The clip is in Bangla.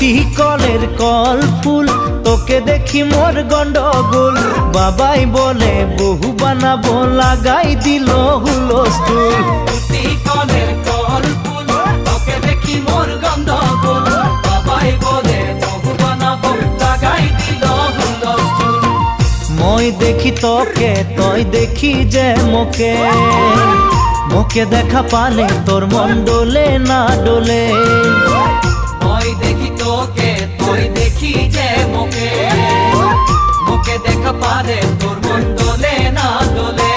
তুই কলের কল ফুল, তোকে দেখি মোর গন্ডগোল। বাবাই বলে বহু বানাবো, লাগাই দিল হুলস্থুল। তুই কলের কল ফুল, তোকে দেখি মোর গন্ডগোল। বাবাই বলে বহু বানাবো, লাগাই দিল হুলস্থুল। মই দেখি তোকে, তই দেখি যে মোকে, মোকে দেখা পালে তোর মন ডোলে না ডোলে। মই দেখি তোকে, তুই দেখি যে মোকে, মোকে দেখা পারে তোর মন ডোলে না ডোলে।